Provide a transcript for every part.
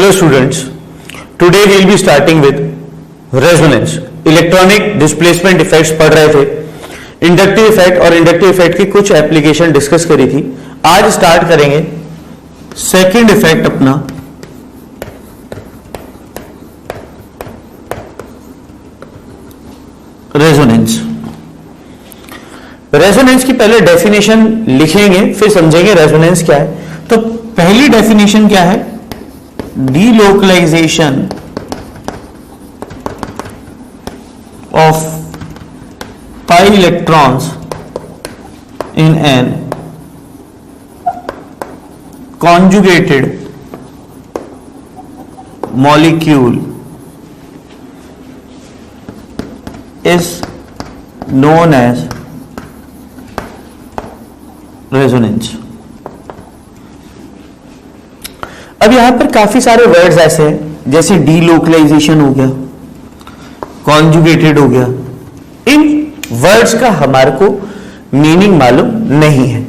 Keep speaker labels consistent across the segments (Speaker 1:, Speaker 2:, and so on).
Speaker 1: Hello students, today we will be starting with resonance. Electronic displacement effects पढ़ रहे थे, inductive effect और inductive effect की कुछ एप्लीकेशन डिस्कस करी थी। आज स्टार्ट करेंगे सेकंड इफेक्ट अपना, रेजोनेंस। रेजोनेंस की पहले डेफिनेशन लिखेंगे, फिर समझेंगे रेजोनेंस क्या है। तो पहली डेफिनेशन क्या है? delocalization of pi electrons in an conjugated molecule is known as resonance। अब यहां पर काफी सारे वर्ड्स ऐसे हैं, जैसे डीलोकलाइजेशन हो गया, कॉन्जुगेटेड हो गया। इन वर्ड्स का हमारे को मीनिंग मालूम नहीं है,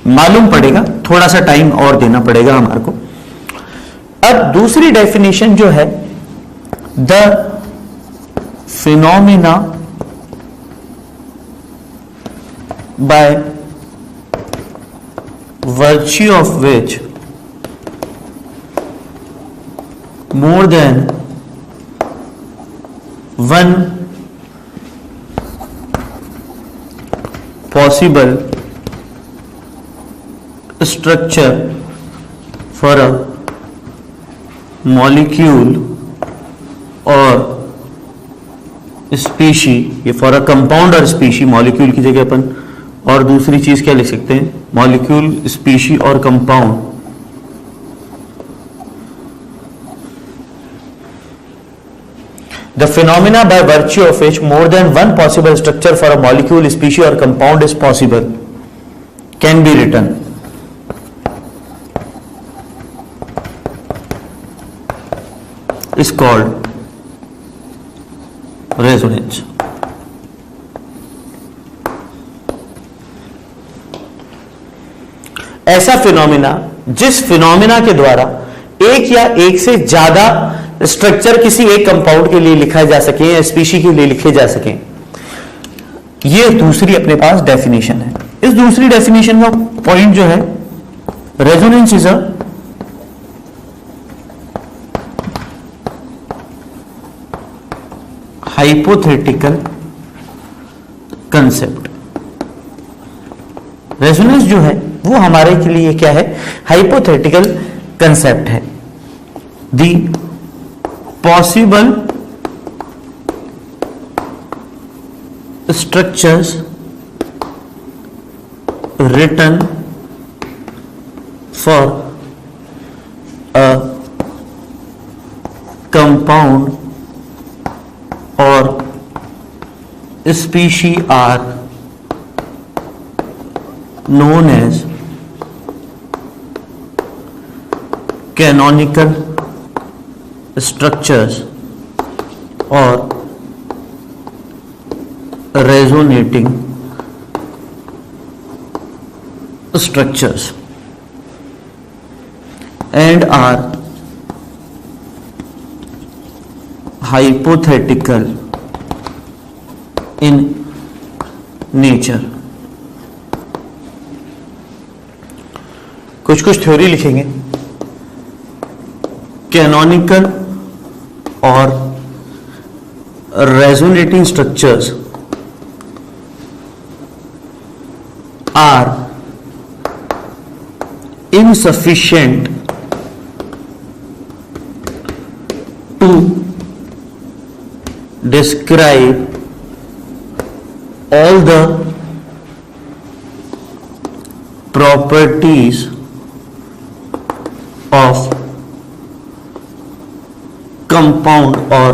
Speaker 1: मालूम पड़ेगा, थोड़ा सा टाइम और देना पड़ेगा हमारे को। अब दूसरी डेफिनेशन जो है, the phenomena by virtue of which more than one possible structure for a molecule or species, ये for a compound or species, molecule की जगह अपन और दूसरी चीज क्या लिख सकते हैं? molecule, species और compound। The phenomena by virtue of which more than one possible structure for a molecule, species or compound is possible can be written is called resonance। ऐसा फिनोमिना जिस फिनोमिना के द्वारा एक या एक से ज्यादा स्ट्रक्चर किसी एक कंपाउंड के लिए लिखा जा सके या स्पीशी के लिए लिखे जा सके, ये दूसरी अपने पास डेफिनेशन है। इस दूसरी डेफिनेशन का पॉइंट जो है, resonance is a hypothetical concept. Resonance जो है वो हमारे के लिए क्या है? हाइपोथेटिकल कंसेप्ट है। दी possible structures written for a compound or species are known as canonical structures or resonating structures and are hypothetical in nature। कुछ थ्योरी लिखेंगे। कैनोनिकल और resonating structures are insufficient to describe all the properties of compound or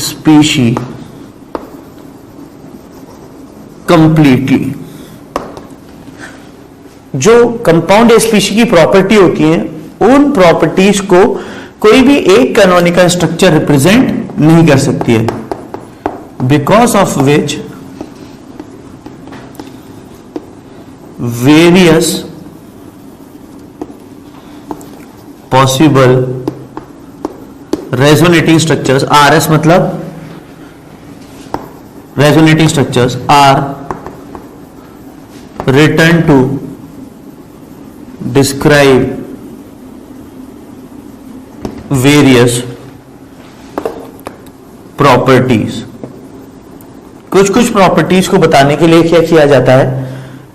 Speaker 1: species completely। जो compound या species की property होती है, उन properties को कोई भी एक कैनोनिकल स्ट्रक्चर रिप्रेजेंट नहीं कर सकती है, because of which various possible resonating structures, RS मतलब resonating structures are written to describe various properties। कुछ कुछ प्रॉपर्टीज को बताने के लिए क्या किया जाता है,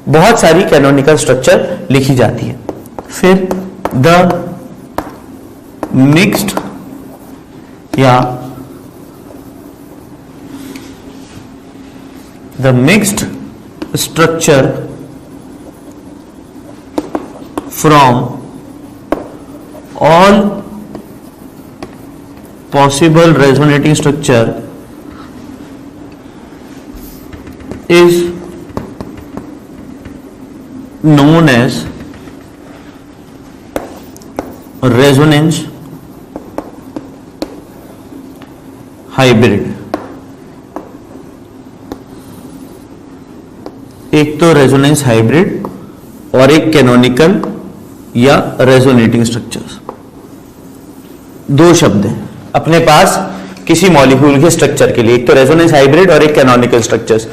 Speaker 1: बहुत सारी कैनोनिकल स्ट्रक्चर लिखी जाती है। फिर द मिक्स्ड या the mixed structure from all possible resonating structure is known as resonance hybrid। एक तो रेजोनेंस हाइब्रिड और एक कैनोनिकल या रेजोनेटिंग स्ट्रक्चर्स, दो शब्द हैं अपने पास किसी मॉलिक्यूल के स्ट्रक्चर के लिए, एक तो रेजोनेंस हाइब्रिड और एक कैनोनिकल स्ट्रक्चर्स।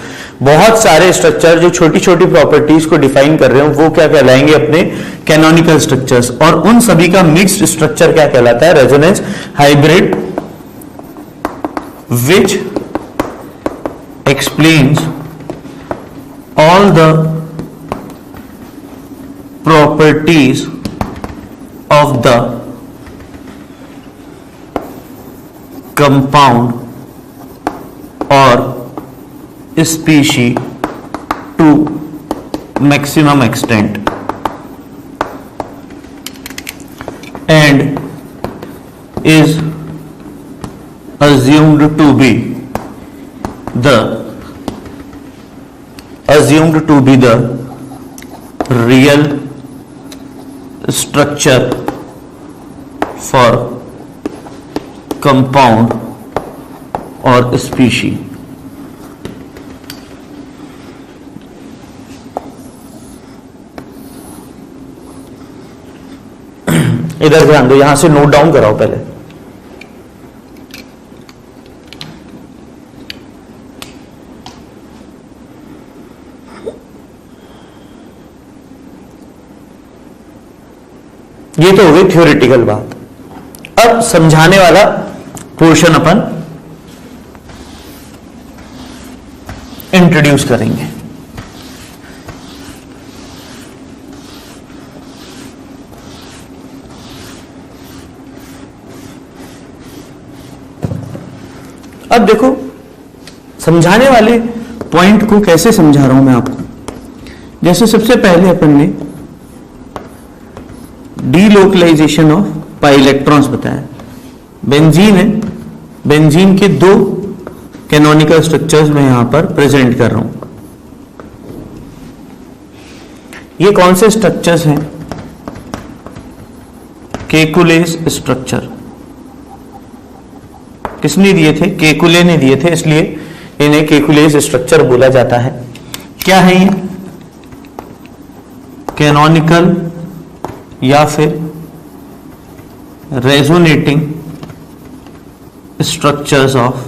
Speaker 1: बहुत सारे स्ट्रक्चर जो छोटी छोटी प्रॉपर्टीज को डिफाइन कर रहे हो वो क्या कहलाएंगे, अपने कैनोनिकल स्ट्रक्चर्स, और उन सभी का मिक्स्ड स्ट्रक्चर क्या कहलाता है, resonance hybrid, which explains all the properties of the compound or species to maximum extent and is assumed to be the real structure for compound or species। इधर ध्यान दो, यहां से नोट डाउन कराओ पहले। ये तो हो गई थ्योरेटिकल बात। अब समझाने वाला पोर्शन अपन इंट्रोड्यूस करेंगे। अब देखो समझाने वाले पॉइंट को कैसे समझा रहा हूं मैं आपको। जैसे सबसे पहले अपन ने डीलोकलाइजेशन ऑफ पाई इलेक्ट्रॉन्स बताया। बेंजीन है, बेंजीन के दो कैनोनिकल स्ट्रक्चर्स मैं यहां पर प्रेजेंट कर रहा हूं। ये कौन से स्ट्रक्चर्स हैं, केकुलेस स्ट्रक्चर। किसने दिए थे, केकुले ने दिए थे, इसलिए इन्हें केकुलेस स्ट्रक्चर बोला जाता है। क्या है ये, कैनोनिकल या फिर रेजोनेटिंग स्ट्रक्चर्स ऑफ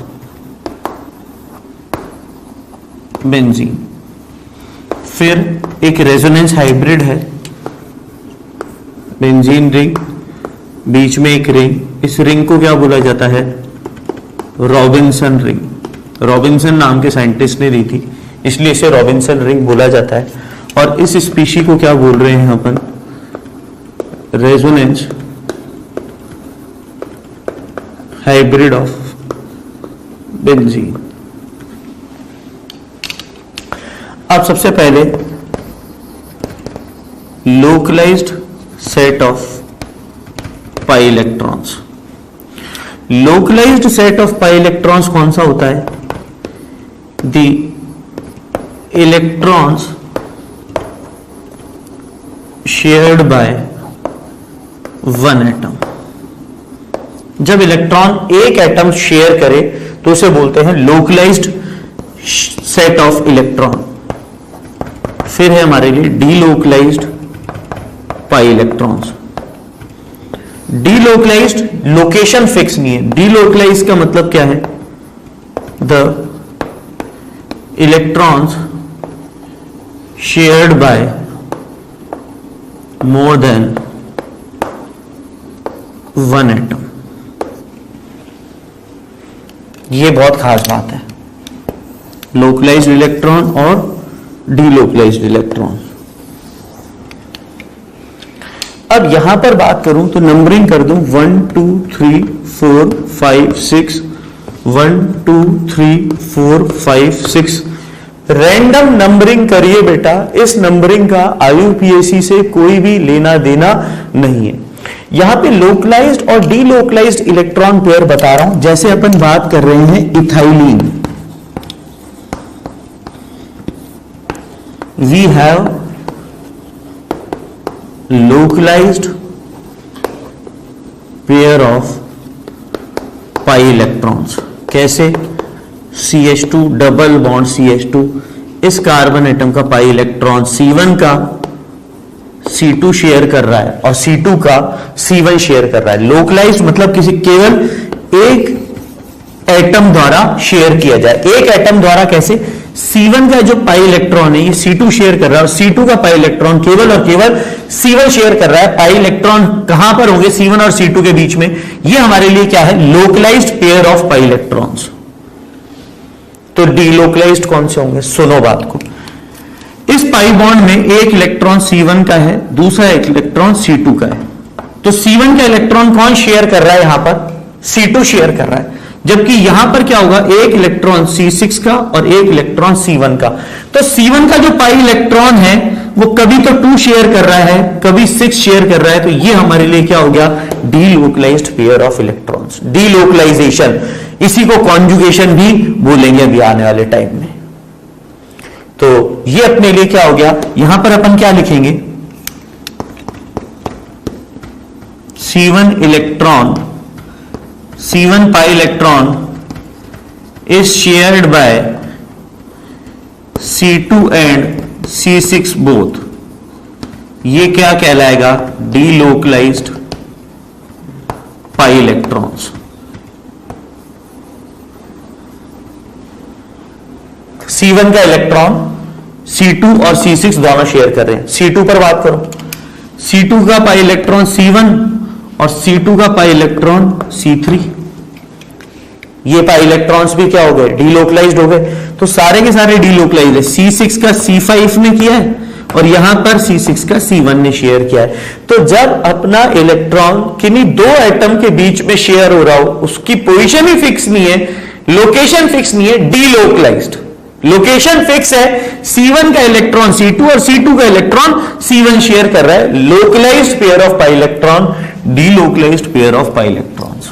Speaker 1: बेंजीन। फिर एक रेजोनेंस हाइब्रिड है, बेंजीन रिंग, बीच में एक रिंग, इस रिंग को क्या बोला जाता है, रॉबिन्सन रिंग। रॉबिन्सन नाम के साइंटिस्ट ने दी थी, इसलिए इसे रॉबिन्सन रिंग बोला जाता है। और इस स्पीशी को क्या बोल रहे हैं अपन, रेजोनेंस हाइब्रिड ऑफ बेंजीन। अब सबसे पहले localised set of pi electrons. Localised set of pi electrons कौन सा होता है, the electrons shared by one atom. जब इलेक्ट्रॉन एक एटम शेयर करे तो उसे बोलते हैं लोकलाइज्ड सेट ऑफ इलेक्ट्रॉन। फिर है हमारे लिए delocalised pi electrons. Delocalised location fix नहीं है। डीलोकलाइज्ड का मतलब क्या है? The electrons shared bye more than one atom. ये बहुत खास बात है, लोकलाइज्ड इलेक्ट्रॉन और डीलोकलाइज्ड इलेक्ट्रॉन। अब यहां पर बात करूं तो नंबरिंग कर दूं 1 2 3 4 5 6 1 2 3 4 5 6। रैंडम नंबरिंग करिए बेटा, इस नंबरिंग का आईयूपीएसी से कोई भी लेना देना नहीं है। यहां पे लोकलाइज्ड और डीलोकलाइज्ड इलेक्ट्रॉन पेयर बता रहा हूं। जैसे अपन बात कर रहे हैं ethylene, we have localised pair of pi electrons. कैसे? CH2 डबल बॉन्ड CH2, इस कार्बन एटम का पाई इलेक्ट्रॉन C1 का C2 शेयर कर रहा है और C2 का C1 शेयर कर रहा है। लोकलाइज्ड मतलब किसी केवल एक एटम द्वारा शेयर किया जाए। एक एटम द्वारा कैसे? C1 का जो पाई इलेक्ट्रॉन है ये C2 शेयर कर रहा है और C2 का पाई इलेक्ट्रॉन केवल और केवल C1 शेयर कर रहा है। पाई इलेक्ट्रॉन कहां पर होंगे? C1 और C2 के बीच में। ये हमारे लिए क्या है? Localised pair of pi electrons. तो डीलोकलाइज्ड कौन से होंगे? सुनो बात को। इस पाई बॉन्ड में एक इलेक्ट्रॉन C1 का है, दूसरा एक इलेक्ट्रॉन C2 का है। तो C1 का इलेक्ट्रॉन कौन शेयर कर रहा है? यहां पर C2 शेयर कर रहा है। जबकि यहां पर क्या होगा? एक इलेक्ट्रॉन C6 का और एक इलेक्ट्रॉन C1 का। तो C1 का जो पाई इलेक्ट्रॉन है वो कभी तो 2 शेयर कर रहा है, कभी 6 शेयर कर रहा है। तो ये हमारे लिए क्या हो गया? Delocalised pair of electrons. Delocalisation, इसी को कॉन्जुगेशन भी बोलेंगे अभी आने वाले टाइम में। तो ये अपने लिए क्या हो गया? यहां पर अपन क्या लिखेंगे? C1 electron, C1 pi electron is shared by C2 and C6 both. ये क्या कहलाएगा? Delocalised pi electrons. C1 का इलेक्ट्रॉन C2 और C6 दोनों शेयर कर रहे हैं। C2 पर बात करो, C2 का पाई इलेक्ट्रॉन C1 और C2 का पाई इलेक्ट्रॉन C3। ये पाई इलेक्ट्रॉन्स भी क्या हो गए? डीलोकलाइज्ड हो गए। तो सारे के सारे डीलोकलाइज्ड है। C6 का C5 ने किया है और यहां पर C6 का C1 ने शेयर किया है। तो जब अपना इलेक्ट्रॉन किन्हीं दो एटम के बीच में शेयर हो रहा हो, उसकी पोजीशन ही फिक्स नहीं है, लोकेशन फिक्स नहीं है, डीलोकलाइज्ड। लोकेशन फिक्स है, C1 का इलेक्ट्रॉन C2 और C2 का इलेक्ट्रॉन C1 शेयर कर रहा है। Localised pair of pi electron, delocalised pair of pi electrons.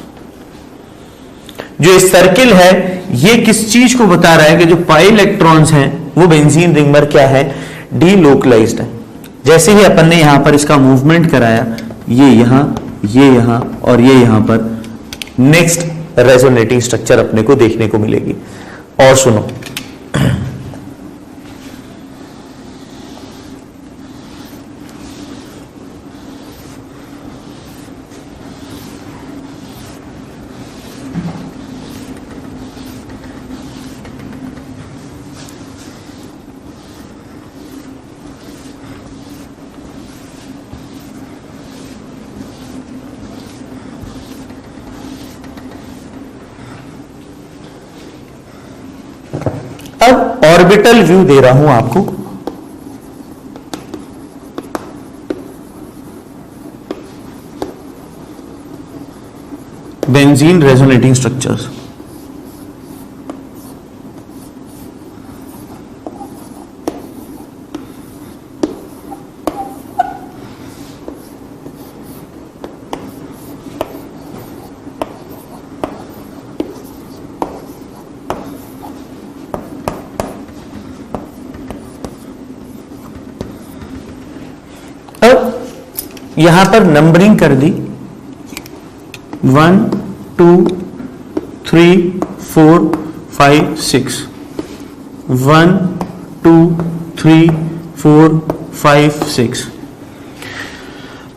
Speaker 1: जो इस सर्किल है ये किस चीज को बता रहा है? कि जो पाई इलेक्ट्रॉन्स हैं वो बेंजीन रिंग में क्या है? डीलोकलाइज्ड है। जैसे ही अपन ने यहां पर इसका मूवमेंट कराया, ये यहां और ये यहां पर नेक्स्ट रेजोनेटिंग स्ट्रक्चर अपने को देखने को मिलेगी। और सुनो, अब ऑर्बिटल व्यू दे रहा हूं आपको। Benzene resonating structures. यहां पर नंबरिंग कर दी 1 2 3 4 5 6 1 2 3 4 5 6।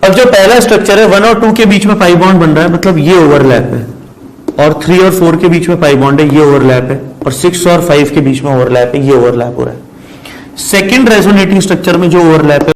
Speaker 1: अब जो पहला स्ट्रक्चर है 1 और 2 के बीच में पाई बॉन्ड बन रहा है, मतलब ये ओवरलैप है, और 3 और 4 के बीच में पाई बॉन्ड है, ये ओवरलैप है, और 6 और 5 के बीच में ओवरलैप है, ये ओवरलैप हो रहा है। सेकंड रेजोनेटिंग स्ट्रक्चर में जो ओवरलैप है